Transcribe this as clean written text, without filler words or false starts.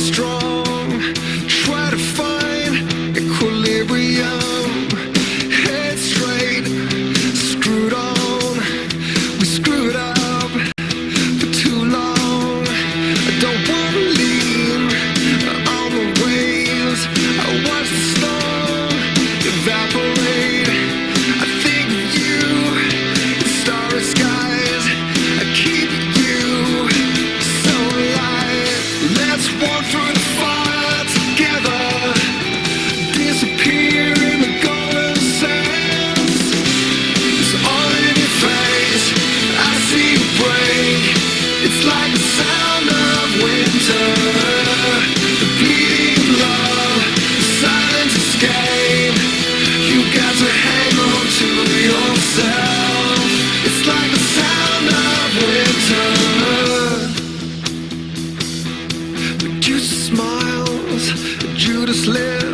strong, try to find equilibrium. Head straight, screwed on, we screwed up for too long. I don't wanna lean on the waves, I watch the storm evaporate. I think of you in starry skies, I keep you so alive. Let's walk through the fire together, disappear in the golden sands. It's all in your face, I see you break. It's like the sound of winter, the bleeding love, the silent escape. You got to hang on to yourself. It's like the sound of winter. Judas smiles, Judas lives.